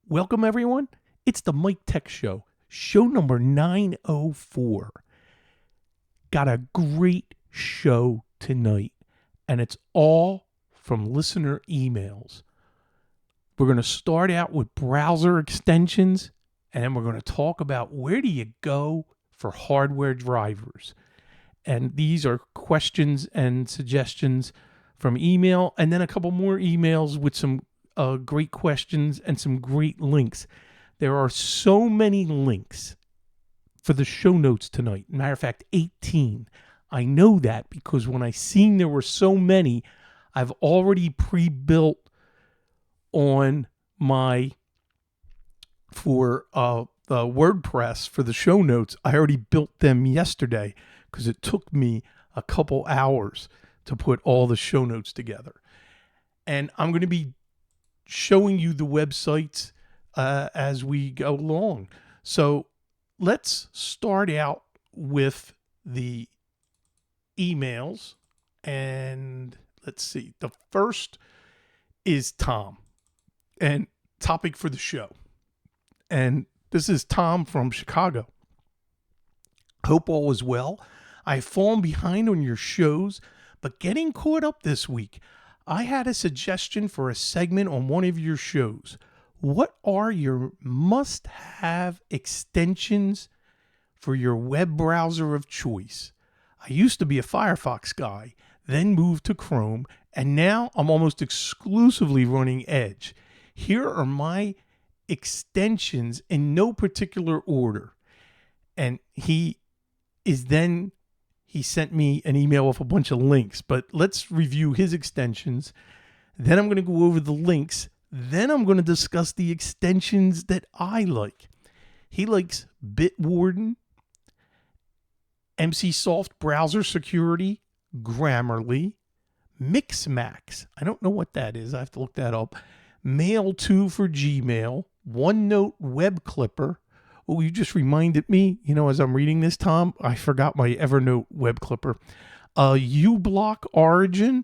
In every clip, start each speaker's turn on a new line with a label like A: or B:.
A: Welcome, everyone. It's the Mike Tech Show, show number 904. Got a great show tonight, and it's all from listener emails. We're going to start out with browser extensions, and then we're going to talk about where do you go for hardware drivers. And these are questions and suggestions from email, and then a couple more emails with some great questions and some great links. There are so many links for the show notes tonight. Matter of fact, 18. I know that because when I seen there were so many, I've already pre-built on my for the WordPress for the show notes. I already built them yesterday because it took me a couple hours to put all the show notes together. And I'm going to be showing you the websites as we go along. So let's start out with the emails. And let's see. The first is Tom, and topic for the show. And this is Tom from Chicago. Hope all is well. I've fallen behind on your shows, but getting caught up this week. I had a suggestion for a segment on one of your shows. What are your must-have extensions for your web browser of choice? I used to be a Firefox guy, then moved to Chrome, and now I'm almost exclusively running Edge. Here are my extensions in no particular order. And he sent me an email with a bunch of links, but let's review his extensions. Then I'm going to go over the links. Then I'm going to discuss the extensions that I like. He likes Bitwarden, MCSoft Browser Security, Grammarly, Mixmax. I don't know what that is. I have to look that up. Mail2 for Gmail, OneNote Web Clipper. Oh, you just reminded me, as I'm reading this, Tom, I forgot my Evernote web clipper. uBlock Origin,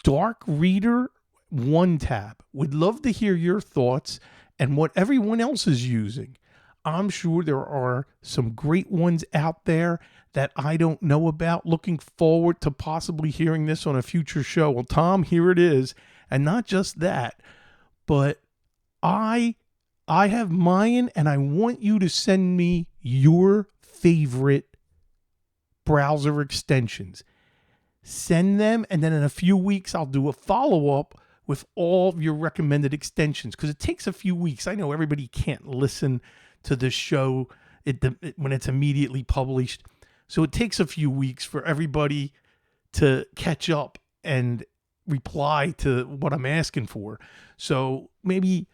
A: Dark Reader, OneTab. Would love to hear your thoughts and what everyone else is using. I'm sure there are some great ones out there that I don't know about. Looking forward to possibly hearing this on a future show. Well, Tom, here it is. And not just that, but I have mine, and I want you to send me your favorite browser extensions. Send them, and then in a few weeks, I'll do a follow-up with all of your recommended extensions, because it takes a few weeks. I know everybody can't listen to this show when it's immediately published, so it takes a few weeks for everybody to catch up and reply to what I'm asking for. So maybe,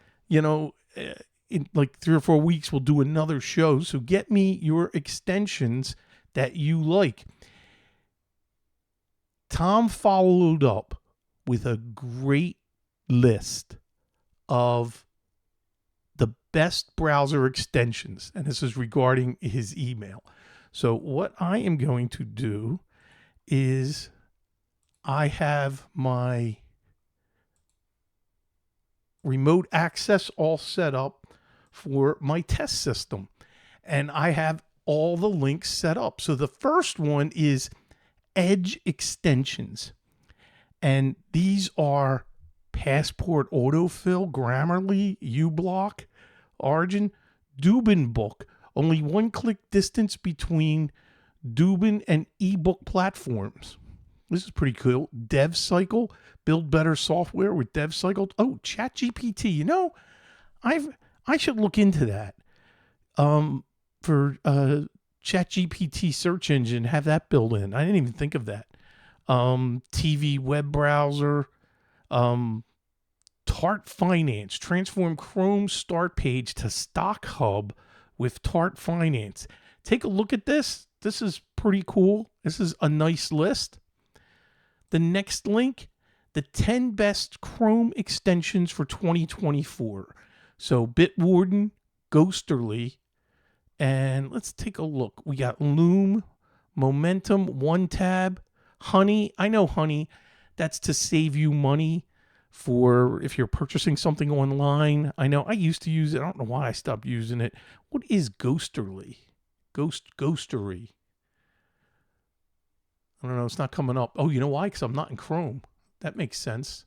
A: in like 3 or 4 weeks, we'll do another show. So get me your extensions that you like. Tom followed up with a great list of the best browser extensions. And this is regarding his email. So what I am going to do is I have my remote access all set up for my test system, and I have all the links set up. So the first one is Edge extensions, and these are Passport Autofill, Grammarly, uBlock, Origin, Dubin only one-click distance between Dubin and ebook platforms. This is pretty cool. DevCycle, build better software with DevCycle. Oh, ChatGPT. I should look into that. For ChatGPT search engine, have that built in. I didn't even think of that. TV web browser, Tart Finance, transform Chrome start page to stock hub with Tart Finance. Take a look at this. This is pretty cool. This is a nice list. The next link, the 10 best Chrome extensions for 2024. So Bitwarden, Ghosterly, and let's take a look. We got Loom, Momentum, OneTab, Honey. I know Honey. That's to save you money. for if you're purchasing something online. I know I used to use it. I don't know why I stopped using it. What is Ghosterly? Ghostery. I don't know. It's not coming up. Oh, you know why? Because I'm not in Chrome. That makes sense.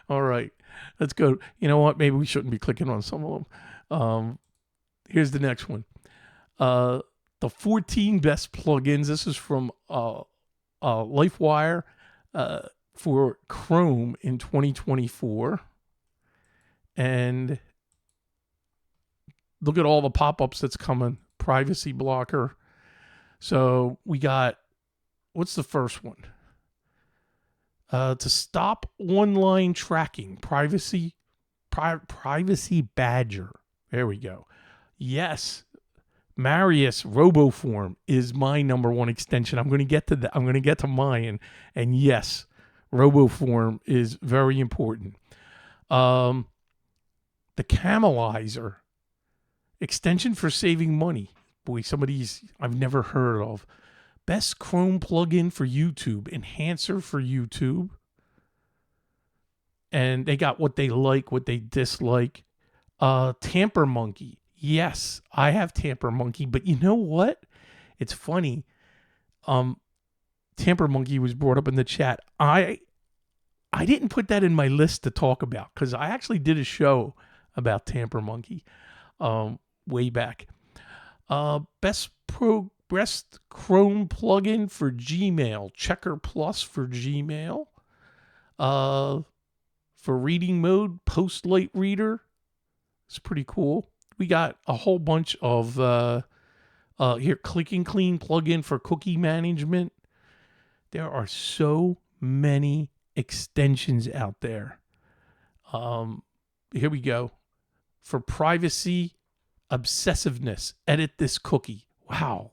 A: All right. Let's go. You know what? Maybe we shouldn't be clicking on some of them. Here's the next one. The 14 best plugins. This is from LifeWire for Chrome in 2024. And look at all the pop-ups that's coming. Privacy blocker. So we got, what's the first one? To stop online tracking. Privacy Badger. There we go. Yes. Marius RoboForm is my number one extension. I'm going to get to that. I'm going to get to mine. And yes, RoboForm is very important. The Camelizer extension for saving money. Boy, some of these I've never heard of. Best Chrome plugin for YouTube. Enhancer for YouTube. And they got what they like, what they dislike. Tamper Monkey. Yes, I have Tamper Monkey, but you know what? It's funny. Tamper Monkey was brought up in the chat. I didn't put that in my list to talk about because I actually did a show about Tamper Monkey way back. Best Chrome plugin for Gmail. Checker Plus for Gmail. For reading mode, Postlight Reader. It's pretty cool. We got a whole bunch of here, Click and Clean plugin for cookie management. There are so many extensions out there. Here we go. For privacy obsessiveness, edit this cookie. Wow.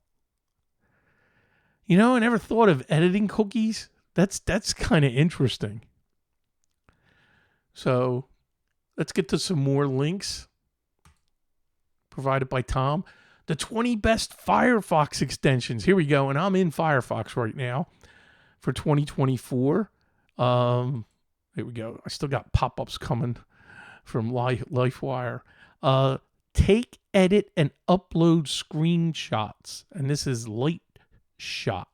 A: You know, I never thought of editing cookies. That's kind of interesting. So let's get to some more links provided by Tom. The 20 best Firefox extensions. Here we go. And I'm in Firefox right now for 2024. Here we go. I still got pop-ups coming from LifeWire. Take, edit, and upload screenshots. And this is Light Shot.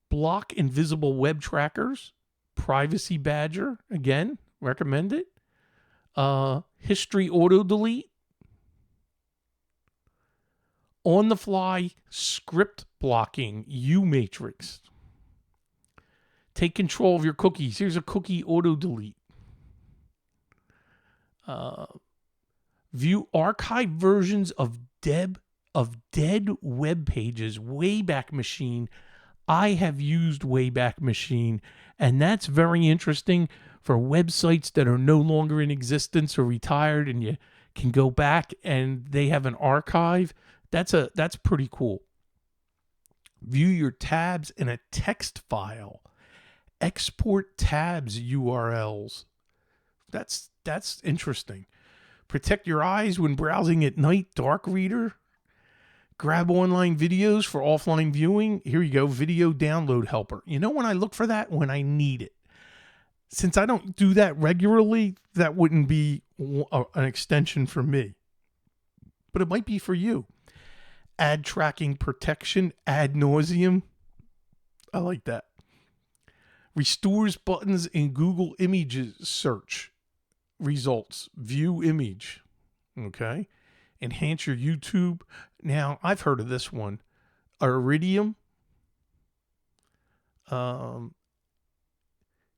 A: Block invisible web trackers. Privacy Badger. Again, recommend it. History auto delete. On the fly script blocking. U-Matrix. Take control of your cookies. Here's a cookie auto delete. View archive versions of dead web pages. Wayback Machine. I have used Wayback Machine, and that's very interesting for websites that are no longer in existence or retired, and you can go back and they have an archive. That's pretty cool. View your tabs in a text file. Export tabs URLs. That's interesting. Protect your eyes when browsing at night. Dark reader. Grab online videos for offline viewing. Here you go. Video download helper. You know when I look for that? When I need it. Since I don't do that regularly, that wouldn't be an extension for me. But it might be for you. Ad tracking protection. Ad nauseum. I like that. Restores buttons in Google Images search results. View image. Okay. Enhance your YouTube. Now, I've heard of this one. Iridium.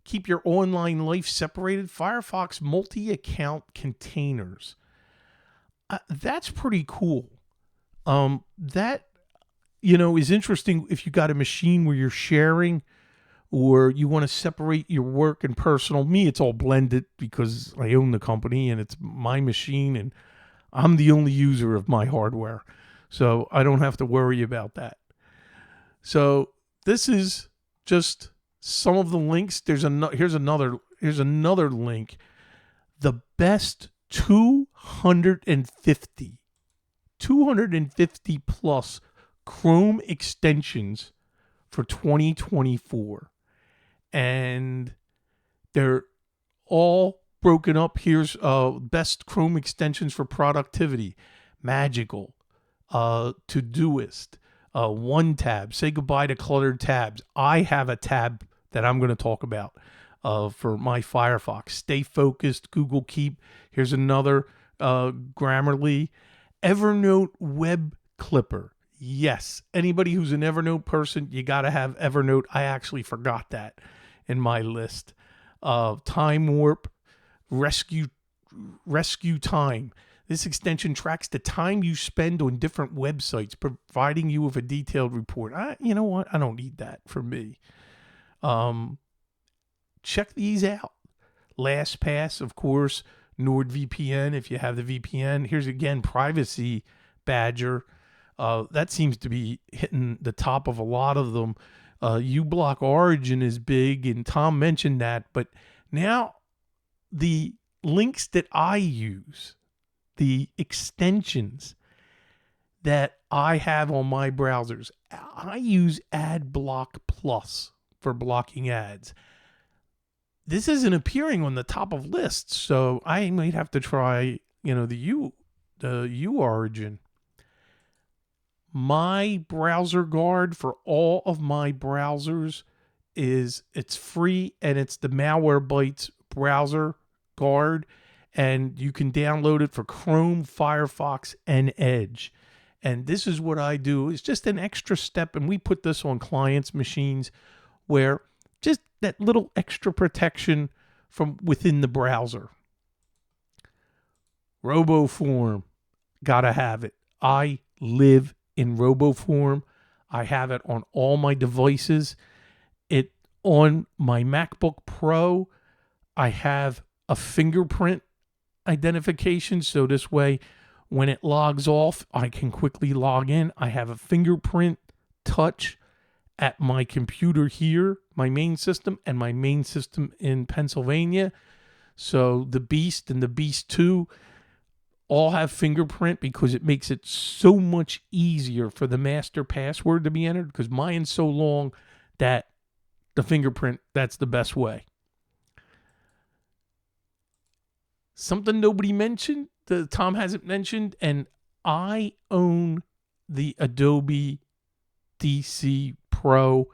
A: Keep your online life separated. Firefox multi-account containers. That's pretty cool. That, is interesting if you got a machine where you're sharing or you want to separate your work and personal. Me, it's all blended because I own the company and it's my machine and I'm the only user of my hardware. So I don't have to worry about that. So this is just some of the links. Here's another link. The best 250 plus Chrome extensions for 2024. and they're all broken up. Here's best Chrome extensions for productivity: Magical, Todoist, One Tab. Say goodbye to cluttered tabs. I have a tab that I'm going to talk about for my Firefox. Stay Focused, Google Keep. Here's another, Grammarly. Evernote Web Clipper. Yes, anybody who's an Evernote person, you got to have Evernote. I actually forgot that in my list. Time Warp, Rescue Time. This extension tracks the time you spend on different websites, providing you with a detailed report. You know what? I don't need that for me. Check these out. LastPass, of course. NordVPN, if you have the VPN. Here's again, Privacy Badger. That seems to be hitting the top of a lot of them. uBlock Origin is big, and Tom mentioned that. But now the links that I use, the extensions that I have on my browsers, I use AdBlock Plus for blocking ads. This isn't appearing on the top of lists, so I might have to try, the uOrigin. My browser guard for all of my browsers it's free, and it's the Malwarebytes browser guard, and you can download it for Chrome, Firefox, and Edge. And this is what I do. It's just an extra step, and we put this on clients' machines where just that little extra protection from within the browser. RoboForm, gotta have it. I live in RoboForm. I have it on all my devices. It on my MacBook Pro, I have a fingerprint identification, so this way when it logs off, I can quickly log in. I have a fingerprint touch at my computer here, my main system, and my main system in Pennsylvania. So the Beast and the Beast 2 all have fingerprint because it makes it so much easier for the master password to be entered, because mine's so long that the fingerprint, that's the best way. Something nobody mentioned, that Tom hasn't mentioned, and I own the Adobe DC Pro.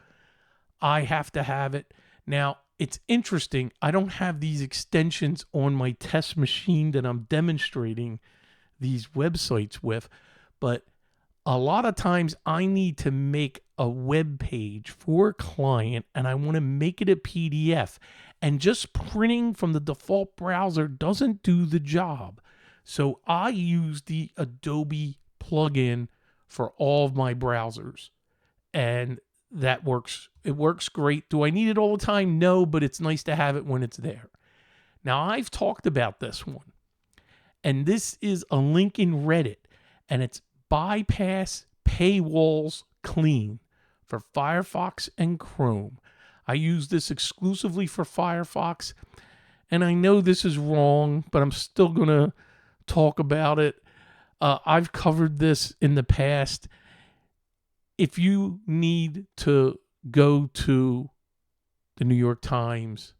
A: I have to have it. Now, it's interesting. I don't have these extensions on my test machine that I'm demonstrating these websites with, but a lot of times I need to make a web page for a client, and I want to make it a PDF, and just printing from the default browser doesn't do the job. So I use the Adobe plugin for all of my browsers, and that works. It works great. Do I need it all the time? No, but it's nice to have it when it's there. Now, I've talked about this one, and this is a link in Reddit, and it's Bypass Paywalls Clean for Firefox and Chrome. I use this exclusively for Firefox, and I know this is wrong, but I'm still going to talk about it. I've covered this in the past. If you need to go to the New York Times,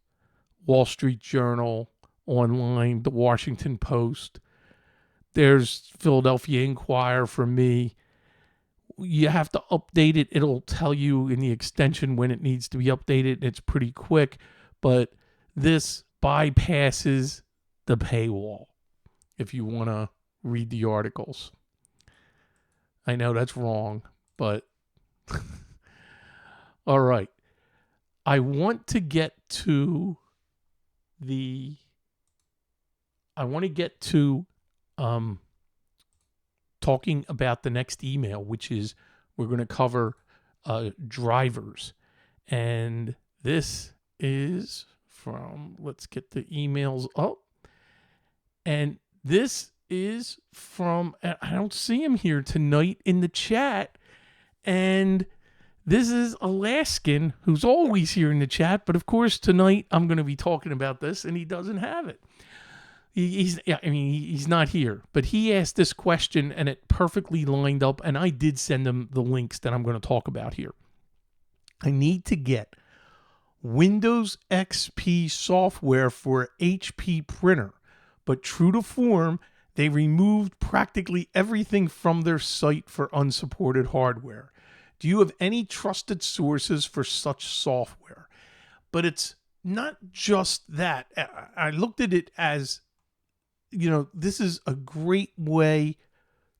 A: Wall Street Journal, online, the Washington Post, there's Philadelphia Inquirer for me. You have to update it. It'll tell you in the extension when it needs to be updated. It's pretty quick, but this bypasses the paywall if you want to read the articles. I know that's wrong, but all right. I want to get to talking about the next email, which is we're going to cover drivers. And this is from, let's get the emails up. And this is from, I don't see him here tonight in the chat. And this is Alaskan, who's always here in the chat. But of course, tonight I'm going to be talking about this, and he doesn't have it. He's not here. But he asked this question, and it perfectly lined up. And I did send him the links that I'm going to talk about here. I need to get Windows XP software for HP printer, but true to form, they removed practically everything from their site for unsupported hardware. Do you have any trusted sources for such software? But it's not just that. I looked at it as, this is a great way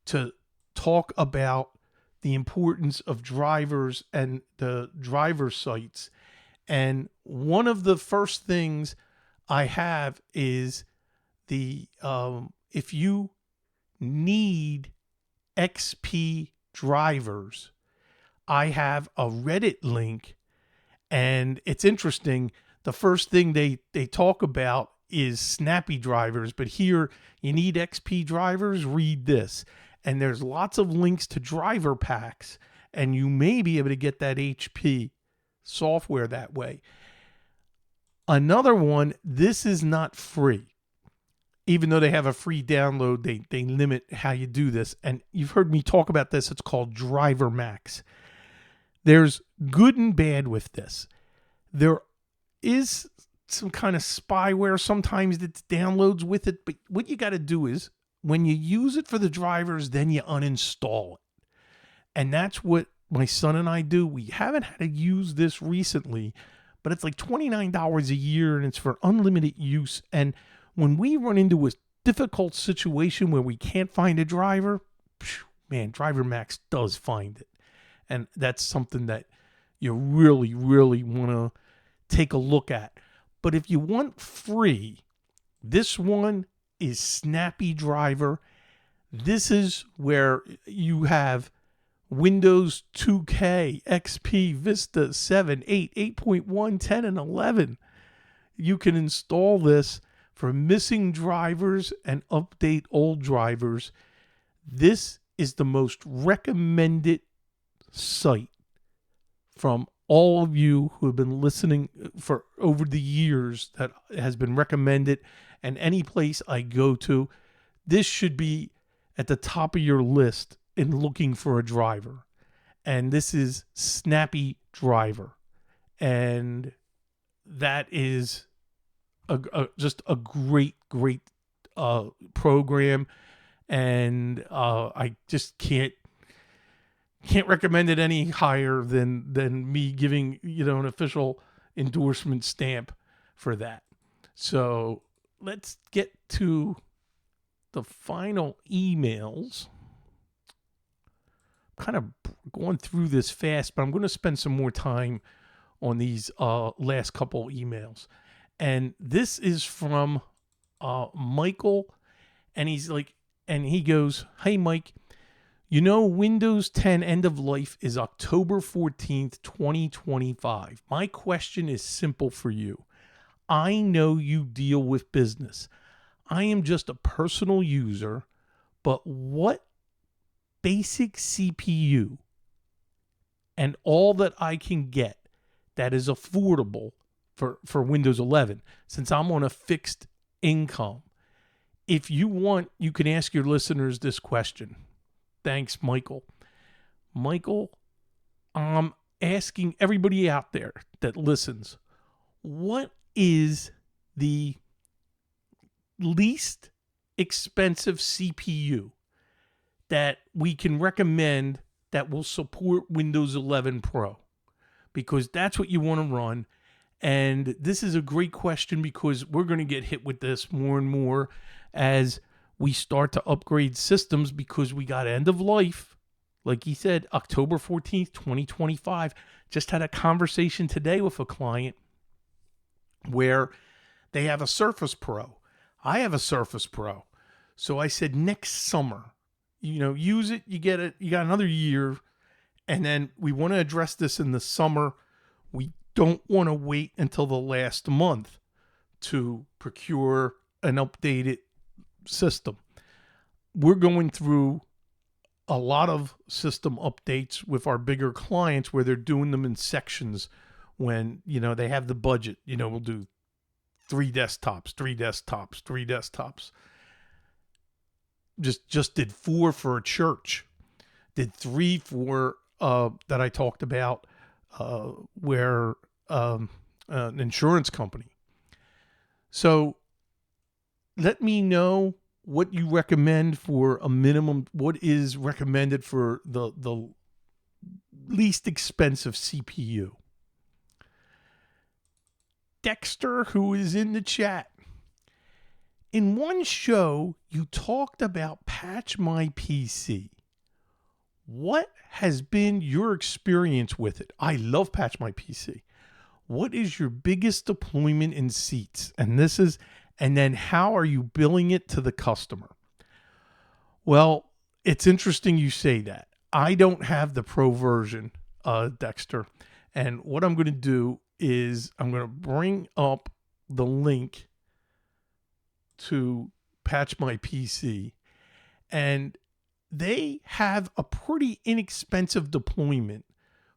A: to talk about the importance of drivers and the driver sites. And one of the first things I have is if you need XP drivers, I have a Reddit link, and it's interesting. The first thing they talk about is snappy drivers, but here you need XP drivers, read this. And there's lots of links to driver packs, and you may be able to get that HP software that way. Another one, this is not free. Even though they have a free download, they limit how you do this. And you've heard me talk about this. It's called Driver Max. There's good and bad with this. There is some kind of spyware sometimes that downloads with it. But what you got to do is when you use it for the drivers, then you uninstall it. And that's what my son and I do. We haven't had to use this recently, but it's like $29 a year and it's for unlimited use. And when we run into a difficult situation where we can't find a driver, man, Driver Max does find it. And that's something that you really, really want to take a look at. But if you want free, this one is Snappy Driver. This is where you have Windows 2K, XP, Vista 7, 8, 8.1, 10, and 11. You can install this for missing drivers and update old drivers. This is the most recommended site from all of you who have been listening for over the years that has been recommended, and any place I go to, this should be at the top of your list in looking for a driver. And this is Snappy Driver. And that is just a great program. And I just can't recommend it any higher than me giving, an official endorsement stamp for that. So let's get to the final emails. Kind of going through this fast, but I'm going to spend some more time on these last couple emails. And this is from Michael, and he goes, "Hey Mike, Windows 10 end of life is October 14th, 2025. My question is simple for you. I know you deal with business. I am just a personal user, but what basic CPU and all that I can get that is affordable for Windows 11, since I'm on a fixed income? If you want, you can ask your listeners this question." Thanks, Michael. Michael, I'm asking everybody out there that listens, what is the least expensive CPU that we can recommend that will support Windows 11 Pro? Because that's what you want to run. And this is a great question because we're going to get hit with this more and more as we start to upgrade systems, because we got end of life. Like he said, October 14th, 2025. Just had a conversation today with a client where they have a Surface Pro. I have a Surface Pro. So I said, next summer, use it. You get it. You got another year. And then we want to address this in the summer. We don't want to wait until the last month to procure an updated system. We're going through a lot of system updates with our bigger clients where they're doing them in sections when, they have the budget. We'll do 3 desktops. Just did 4 for a church. Did 3 for that I talked about where an insurance company. So let me know what you recommend for a minimum, what is recommended for the least expensive CPU. Dexter, who is in the chat. In one show, you talked about PatchMyPC. What has been your experience with it? I love PatchMyPC. What is your biggest deployment in seats? And then how are you billing it to the customer? Well, it's interesting you say that. I don't have the pro version, Dexter. And what I'm going to do is I'm going to bring up the link to PatchMyPC, and they have a pretty inexpensive deployment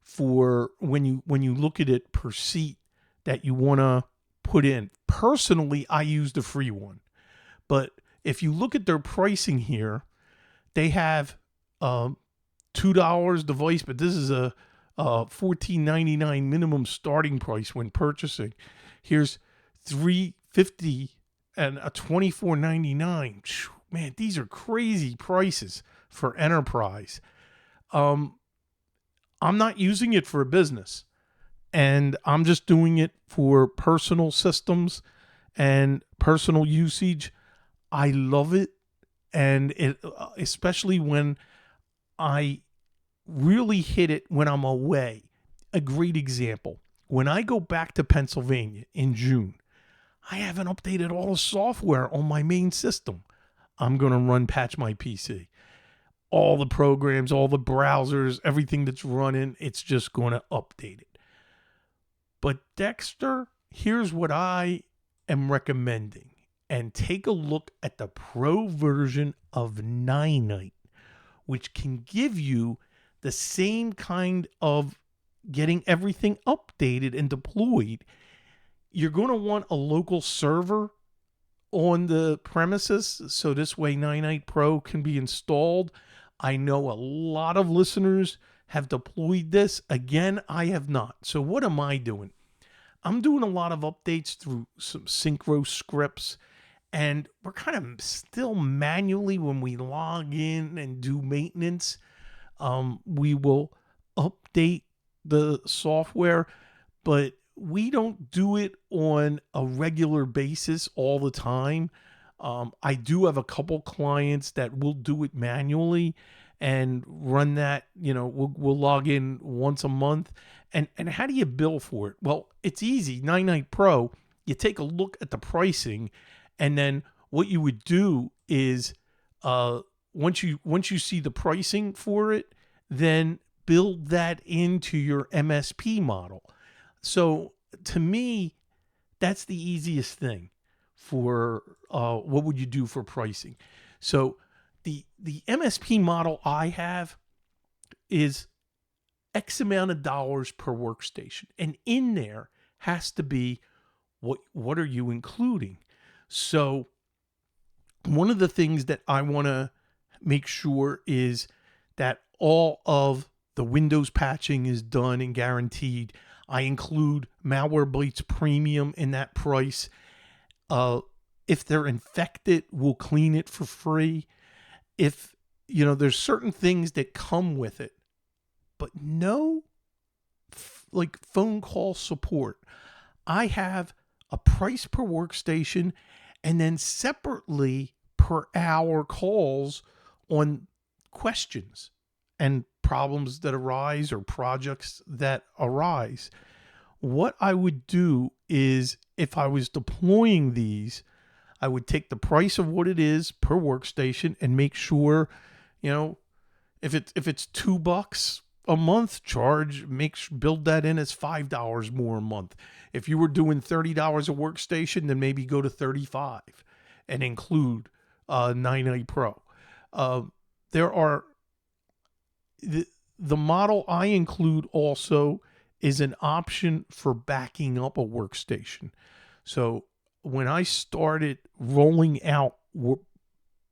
A: for when you look at it per seat that you want to put in. Personally, I use the free one, but if you look at their pricing here, they have $2 device, but this is a $14.99 minimum starting price when purchasing. Here's $350 and a $24.99. Man, these are crazy prices for enterprise. I'm not using it for a business, and I'm just doing it for personal systems and personal usage. I love it, and it especially when I really hit it when I'm away. A great example, when I go back to Pennsylvania in June, I haven't updated all the software on my main system. I'm going to run PatchMyPC. All the programs, all the browsers, everything that's running, it's just going to update it. But Dexter, here's what I am recommending. And take a look at the pro version of NiNite, which can give you the same kind of getting everything updated and deployed. You're going to want a local server on the premises, so this way NiNite Pro can be installed. I know a lot of listeners have deployed this. Again, I have not. So what am I doing? I'm doing a lot of updates through some synchro scripts, and we're kind of still manually when we log in and do maintenance. We will update the software, but we don't do it on a regular basis all the time. I do have a couple clients that will do it manually and run that. We'll log in once a month. And how do you bill for it? Well, it's easy. NiNite Pro, you take a look at the pricing, and then what you would do is once you see the pricing for it, then build that into your MSP model. So to me, that's the easiest thing for what would you do for pricing. So the MSP model I have is X amount of dollars per workstation. And in there has to be what are you including? So one of the things that I want to make sure is that all of the Windows patching is done and guaranteed. I include Malwarebytes Premium in that price. If they're infected, we'll clean it for free. If, there's certain things that come with it, but no like phone call support. I have a price per workstation and then separately per hour calls on questions and problems that arise or projects that arise. What I would do is, if I was deploying these, I would take the price of what it is per workstation and make sure, if it's $2 a month, build that in as $5 more a month. If you were doing $30 a workstation, then maybe go to $35 and include NiNite Pro. The model I include also is an option for backing up a workstation. So when I started rolling out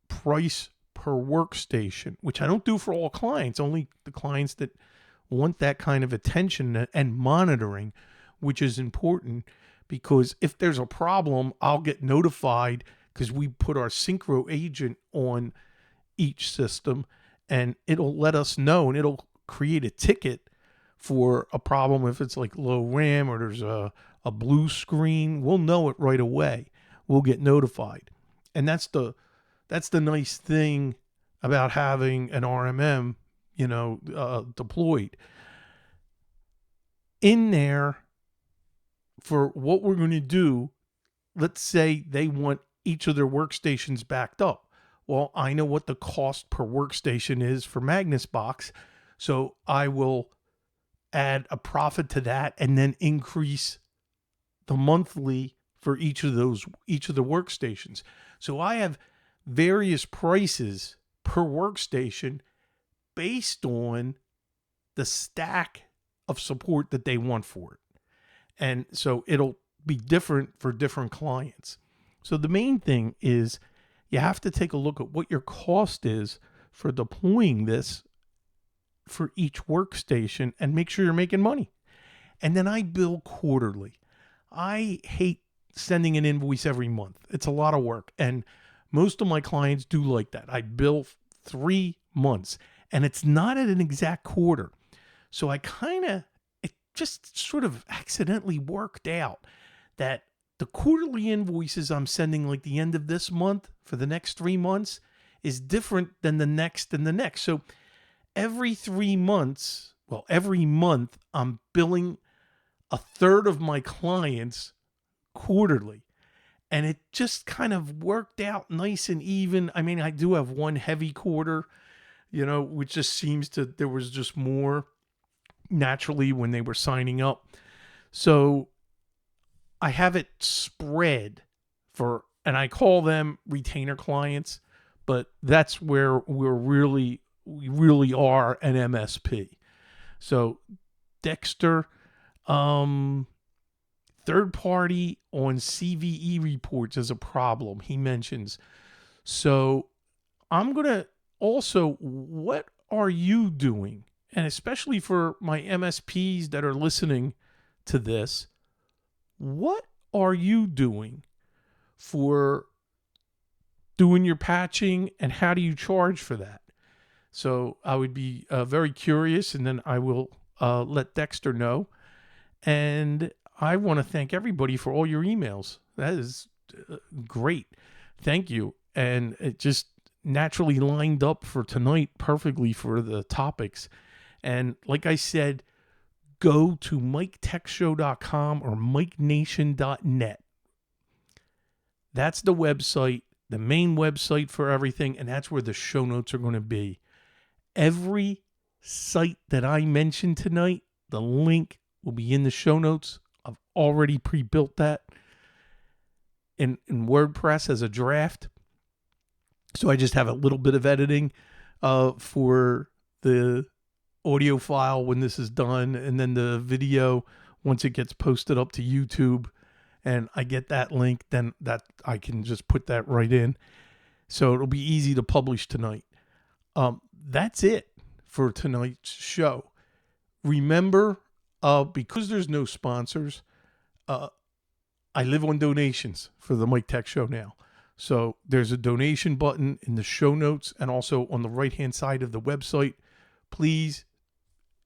A: price per workstation, which I don't do for all clients, only the clients that want that kind of attention and monitoring, which is important because if there's a problem, I'll get notified because we put our Synchro agent on each system and it'll let us know and it'll create a ticket for a problem. If it's like low RAM or there's a blue screen, we'll know it right away. We'll get notified. And that's the nice thing about having an RMM, deployed in there for what we're going to do. Let's say they want each of their workstations backed up. Well, I know what the cost per workstation is for Magnus Box, so I will add a profit to that and then increase the monthly for each of the workstations. So I have various prices per workstation based on the stack of support that they want for it. And so it'll be different for different clients. So the main thing is you have to take a look at what your cost is for deploying this for each workstation and make sure you're making money. And then I bill quarterly. I hate sending an invoice every month. It's a lot of work. And most of my clients do like that. I bill 3 months and it's not at an exact quarter. So it just sort of accidentally worked out that the quarterly invoices I'm sending like the end of this month for the next 3 months is different than the next and the next. So every 3 months, every month, I'm billing a third of my clients quarterly. And it just kind of worked out nice and even. I mean, I do have one heavy quarter, which just seems there was just more naturally when they were signing up. So I have it spread and I call them retainer clients, but that's where we really are an MSP. So Dexter, third party on CVE reports is a problem, he mentions. So I'm going to also, what are you doing? And especially for my MSPs that are listening to this, what are you doing for doing your patching and how do you charge for that? So I would be very curious, and then I will let Dexter know. And I want to thank everybody for all your emails. That is great. Thank you. And it just naturally lined up for tonight perfectly for the topics. And like I said, go to MikeTechShow.com or MikeNation.net. That's the website, the main website for everything, and that's where the show notes are going to be. Every site that I mentioned tonight, the link will be in the show notes. I've already pre-built that in WordPress as a draft. So I just have a little bit of editing for the audio file when this is done, and then the video once it gets posted up to YouTube and I get that link, then that I can just put that right in. So it'll be easy to publish tonight. That's it for tonight's show. Remember, because there's no sponsors, I live on donations for the Mike Tech Show now. So there's a donation button in the show notes and also on the right-hand side of the website. Please,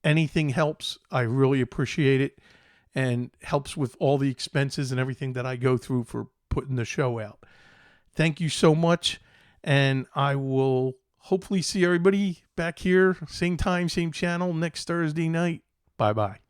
A: anything helps. I really appreciate it and helps with all the expenses and everything that I go through for putting the show out. Thank you so much, and I will hopefully see everybody back here, same time, same channel, next Thursday night. Bye-bye.